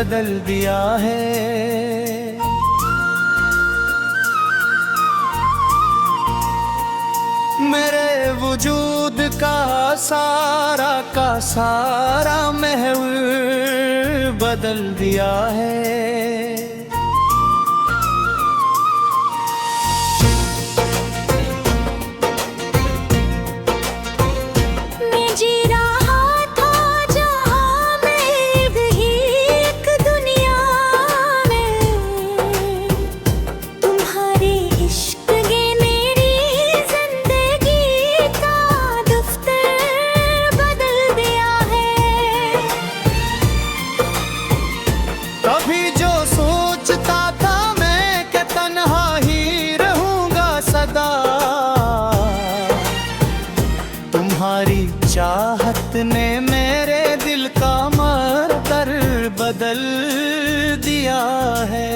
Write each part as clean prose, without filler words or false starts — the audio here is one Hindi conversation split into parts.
बदल दिया है। मेरे वजूद का सारा महव बदल दिया है। कभी जो सोचता था मैं कि तन्हा ही रहूंगा सदा, तुम्हारी चाहत ने मेरे दिल का मरकर बदल दिया है।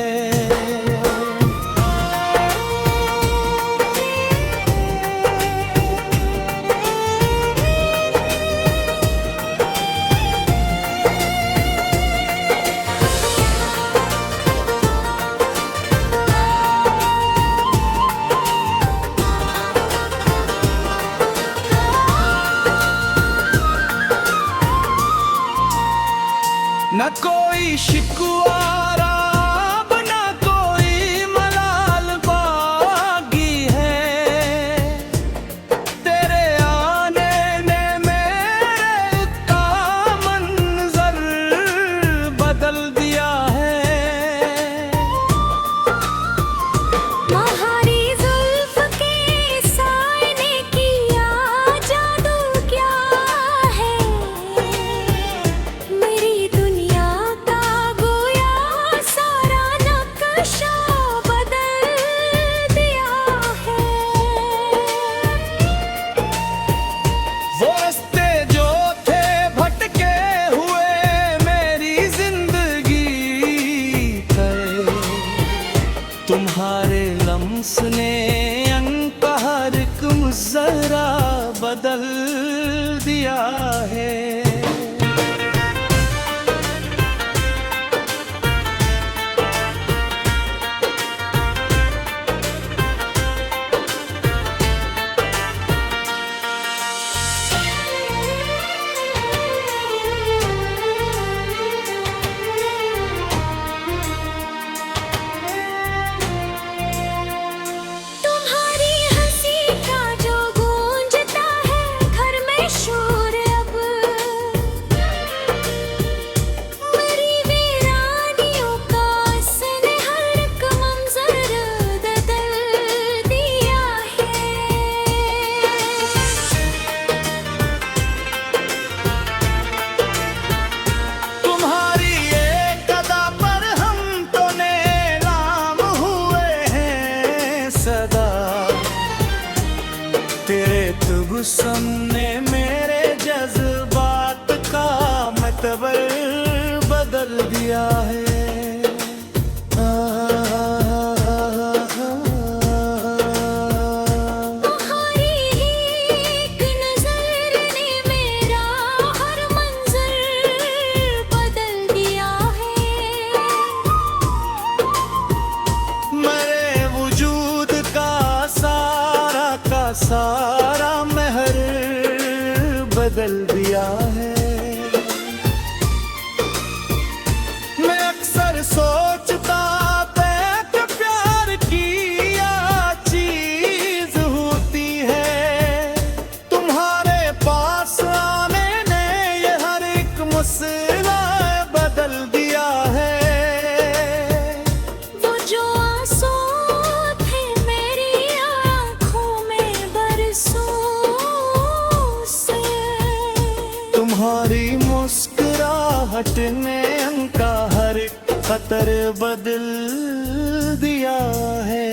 न कोई शिकवा राब, न कोई मलाल बागी है। तेरे आने ने मेरे का मंजर बदल दिया है। तुम्हारे लम्स ने अंकार जरा बदल दिया है। तुमने मेरे जज्बात का मतबर बदल दिया है। सारा महर बदल दिया है। मैं अक्सर सोचता कि प्यार की या चीज होती है। तुम्हारे पास आने ने ये हर एक मसला बदल दिया है। तुम्हारी मुस्कुराहट ने उनका हर खतर बदल दिया है।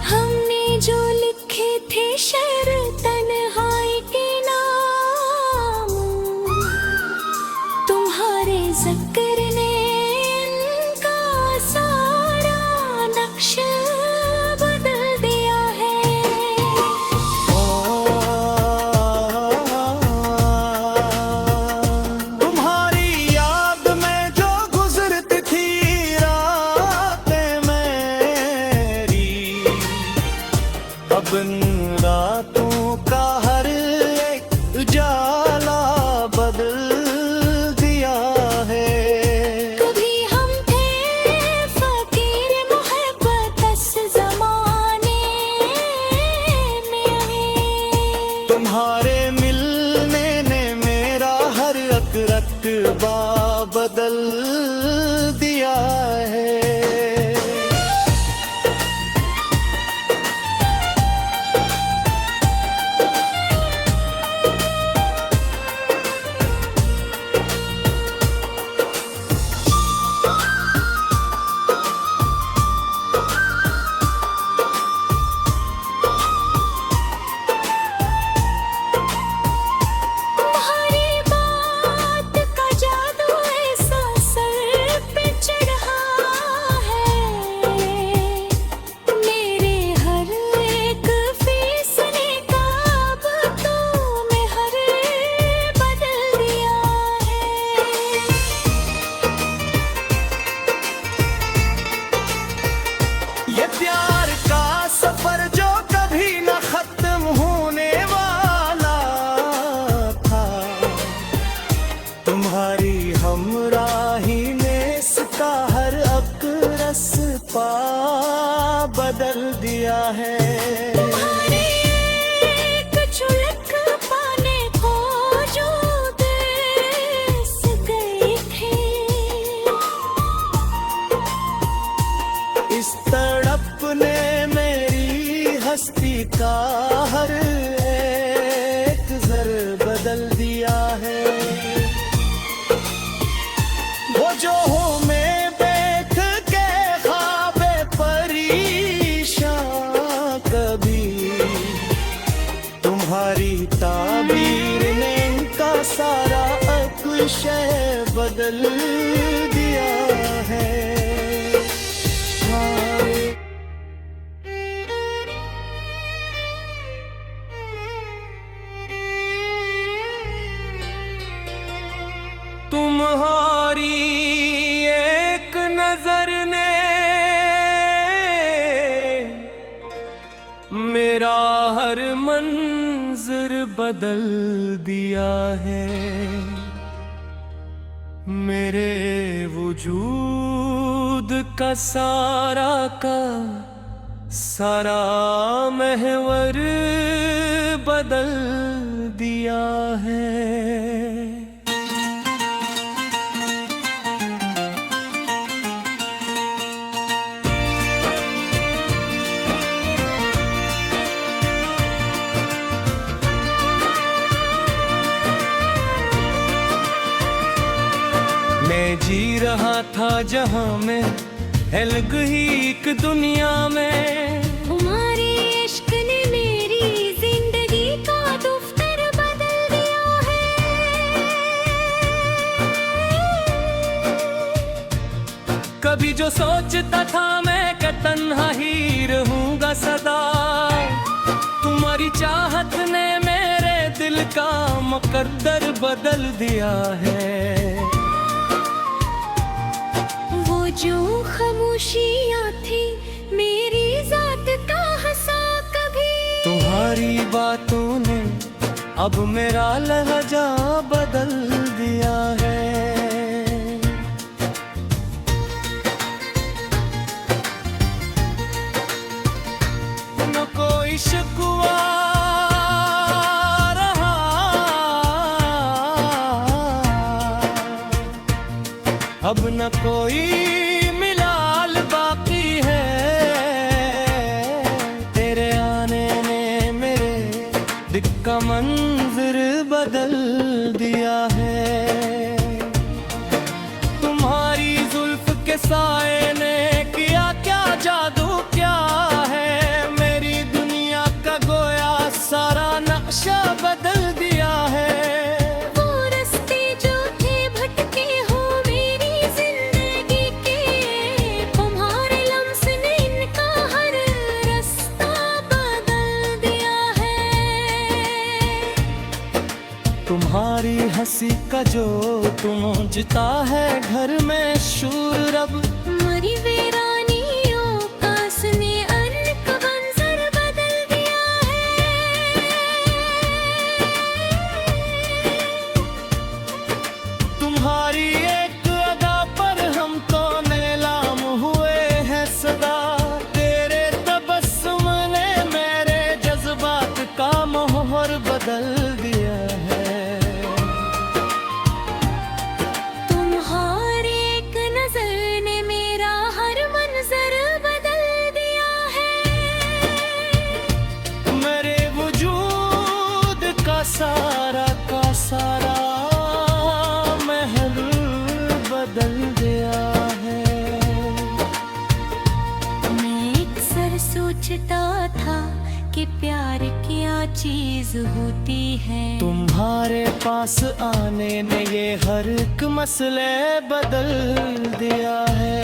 हमने जो लिखे थे शेर तन्हाई के नाम, तुम्हारे जिक्र ने इनका सारा अब इन रातों का हर एक उजाला बदल दिया है। कभी हम थे फकीर मोहब्बत इस जमाने में, तुम्हारे मिलने ने मेरा हर एक रकबा बदल दिया है। तुम्हारी बात का जादू ऐसा सर पे चढ़ा है, मेरे हर एक फैसले का अब तूने हर बदल दिया है। ये प्यार का सफर जो कभी न खत्म होने वाला था, तुम्हारी हमराही ने इसका हर एक रस्ता बदल दिया है। तुम्हारे एक झलक पाने को जो देश गए थे, इस तड़प ने मेरी हस्ती का हर एक जर बदल दिया है। वो जो हूँ मैं देख के ख्वाबे परेशान, कभी तुम्हारी ताबीर ने इनका सारा अक्शय बदल दिया है। तुम्हारी एक नजर ने मेरा हर मंजर बदल दिया है। मेरे वजूद का सारा महवर बदल दिया है। मैं जी रहा था जहां में अलग ही एक दुनिया में, तुम्हारे इश्क ने मेरी जिंदगी का दफ्तर बदल दिया है। कभी जो सोचता था मैं कि तन्हा ही रहूंगा सदा, तुम्हारी चाहत ने मेरे दिल का मुकद्दर बदल दिया है। जो खामोशियाँ थी मेरी जात का हंसा, कभी तुम्हारी बातों ने अब मेरा लहजा बदल दिया है। न कोई शिकवा रहा, अब न कोई मिलाल बाकी है। तेरे आने ने मेरे दिल का मंजर बदल दिया है। तुम्हारी जुल्फ के साए ने किया क्या जादू, क्या है मेरी दुनिया का गोया सारा नक्शा बदल दिया है। वो रास्ते जो थे भटके हो मेरी जिंदगी के, तुम्हारे लम्स ने इनका हर रास्ता बदल दिया है। तुम्हारी हंसी का जो तुमजता है घर में शूर रब, मरी वीरानियों का उसने अन्न का मंजर बदल दिया सोचता था कि प्यार क्या चीज होती है। तुम्हारे पास आने ने ये हर एक मसले बदल दिया है।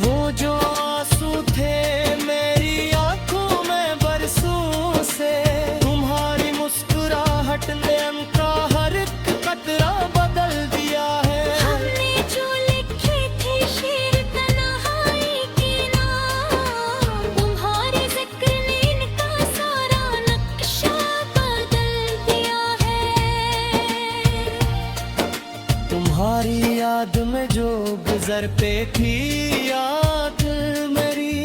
वो जो आंसू थे मेरी आंखों में बरसों से, तुम्हारी मुस्कुराहट ने उनका हर एक कतरा बदल दिया है। हमने जो लिखे थे शेर तन्हाई के नाम, तुम्हारे जिक्र ने इनका सारा नक्शा बदल दिया है। तुम्हारी याद में जो गुजर पे थी याद मेरी,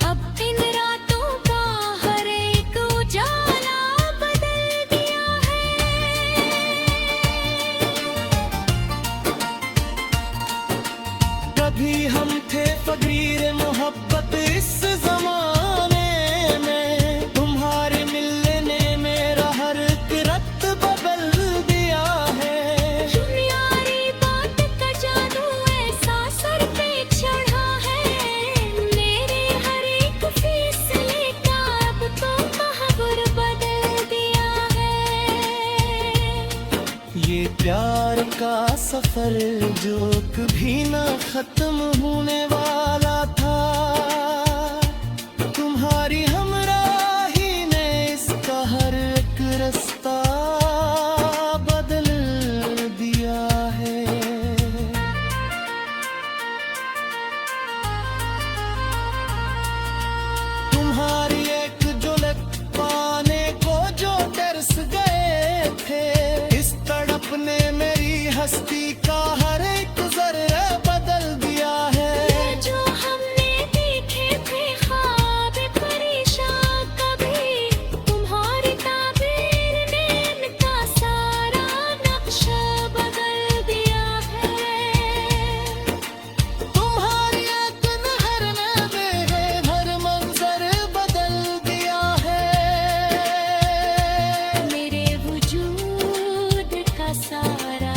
अब इन रातों का हर एक उजाला बदल दिया है। कभी हम थे फकीर मोहब्बत इस जमाने में, तुम्हारे मिलने ने मेरा हर एक रत बदल दिया है। दुनियारी बात का जादू ऐसा सर पे चढ़ा है, मेरे हर एक फैसले का अब तो महबूर बदल दिया है। ये प्यार का सफर जो कभी ना खत्म होने वाला था, तुम्हारी हमराही ने इसका हर एक रास्ता बदल दिया है। तुम्हारी एक झलक पाने को जो तरस गए थे, इस तड़प ने मेरी हस्ती का हर एक जर्रा बदल दिया है। जो हमने देखे थे ख्वाब परेशान कभी, तुम्हारी ताबीर ने इनका सारा नक्शा बदल दिया है। तुम्हारी एक नहर ने मेरे हर मंजर बदल दिया है। मेरे वजूद का सारा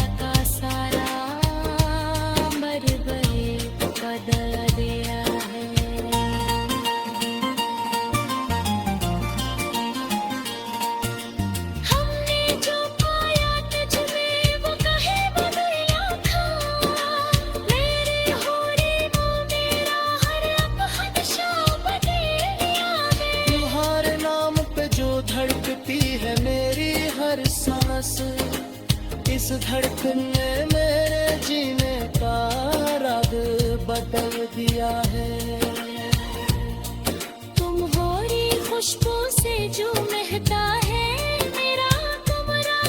मरबे बदल दिया है। हमने जो पाया तुझ में वो कहे बदला था, मेरे होने वो मेरा हर अब हदशा बदल दिया है। तुम्हारे नाम पे जो धड़कती है मेरी हर सांस, इस धड़कन ने मेरे जीने का राग बदल दिया है। तुम्हारी खुशबू से जो महका है मेरा कमरा,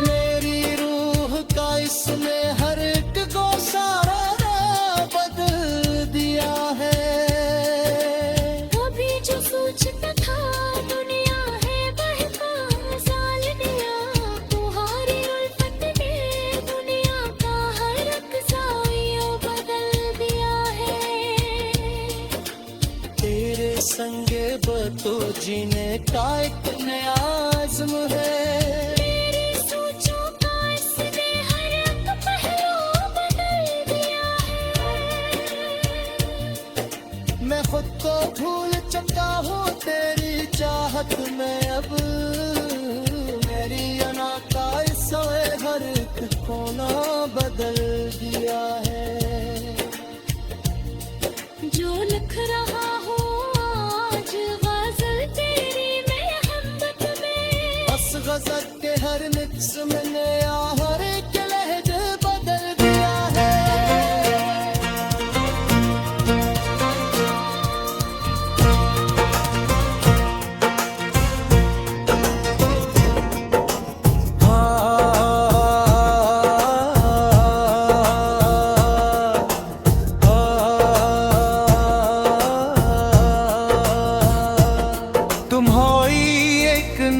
मेरी रूह का इसने हर एक गोसारा बदल दिया है। कभी जो सोचता था दुनिया है बहकालिया, तुम्हारी उल्फत ने दुनिया का हर एक ज़ाविया बदल दिया है। तेरे संगे बतो जीने का एक नया आज़म है। मेरी सोचों का इसने हर एक पहलू बदल दिया है। मैं खुद को भूल चुका हूँ तेरी चाहत में, अब मेरी अना का सोए हर एक कोना बदल दिया है। जो लिख रहा हूँ आज गज़ल तेरी मोहब्बत में, बस गज़ल के हर निक्स में नया हर एक लहजे बदल दिया है।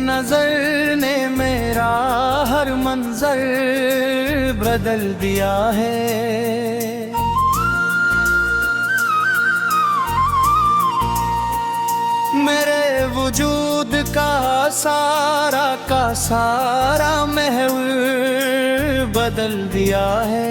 नजर ने मेरा हर मंजर बदल दिया है। मेरे वजूद का सारा महवर बदल दिया है।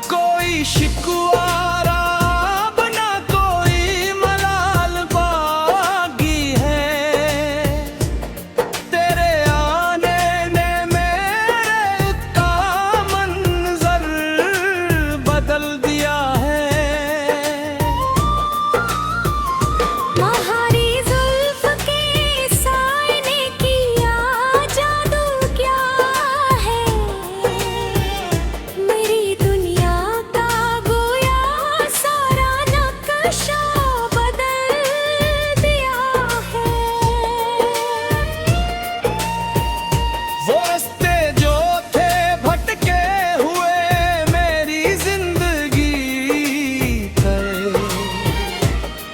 कोई शिकवारा बना कोई मलाल बागी है, तेरे आने ने मेरे का मंजर बदल दिया है। तुम्हारी जुल्फ के साए ने किया जादू क्या है, मेरी दुनिया का गोया सारा नक्शा बदल दिया है। वो रास्ते जो थे भटके हुए मेरी जिंदगी गए,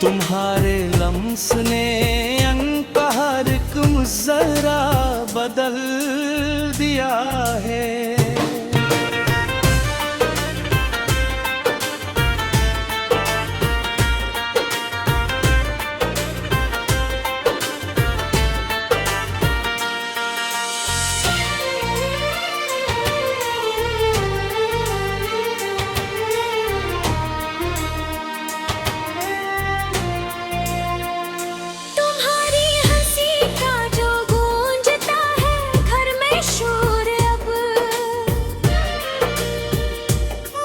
तुम्हारे लम्स ने उनका हर एक मुजरा बदल दिया है। तुम्हारी हंसी का जो गूंजता है घर में शोर अब,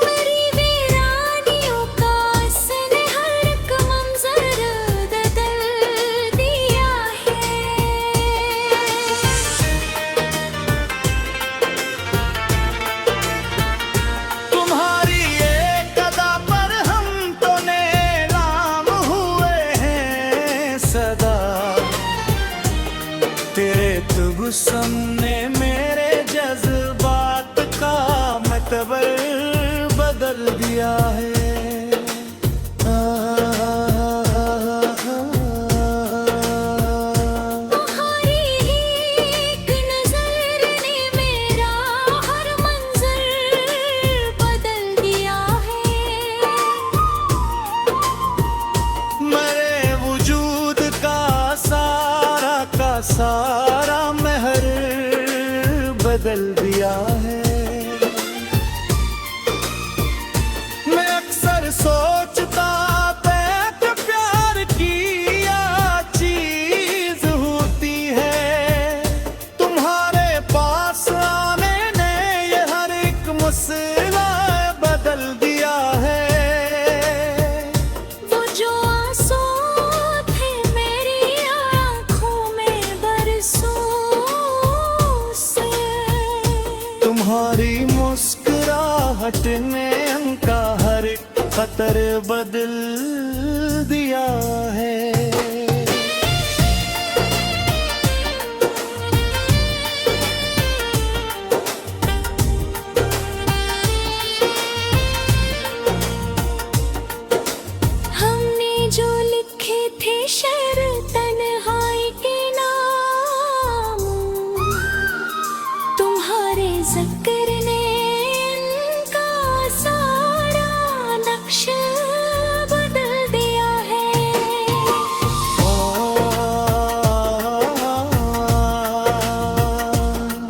मेरी वीरानियों का इसने हर एक मंजर बदल दिया है। तुम्हारी एक अदा पर हम तो नीलाम हुए हैं सदा, तेरे तुबसम ने मेरे जज्बात का मतबर बदल दिया है। तुम्हारी एक नजर ने मेरा हर मंजर बदल दिया है। मेरे वजूद का सारा महर बदल दिया है। मैं अक्सर सोचता कि प्यार की क्या चीज होती है, तुम्हारे पास आने ने ये हर एक मसला बदल दिया है। वो जो आंसू थे मेरी आँखों में बरसों से, तुम्हारी मुस्कुराहट ने उनका हर एक खतर बदल दिया है। हमने जो लिखे थे शेर तन्हाई के नाम, तुम्हारे जिक्र ने इनका सारा नक्शा बदल दिया है।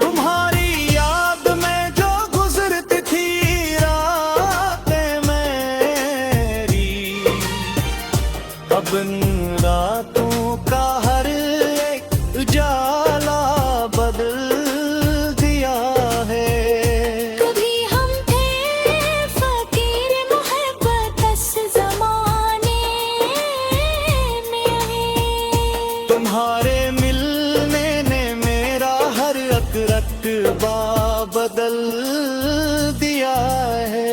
तुम्हारी याद में जो गुजरती थी रातें मेरी, अब इन रातों का हर एक उजाला बदल दिया है। कभी हम थे फकीर मोहब्बत इस ज़माने में, तुम्हारे मिलने ने मेरा हर एक रकबा बदल दिया है।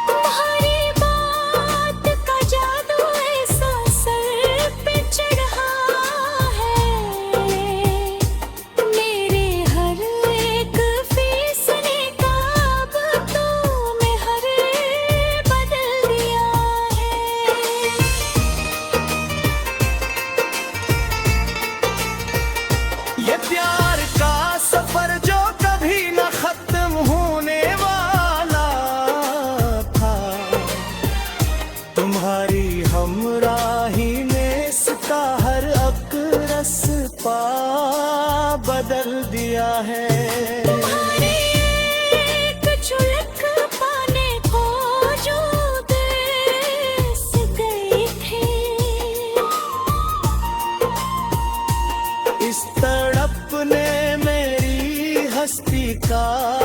तुम्हारी बात का जादू ऐसा सर पे चढ़ा है, मेरे हर एक फैसले का अब मस्ती का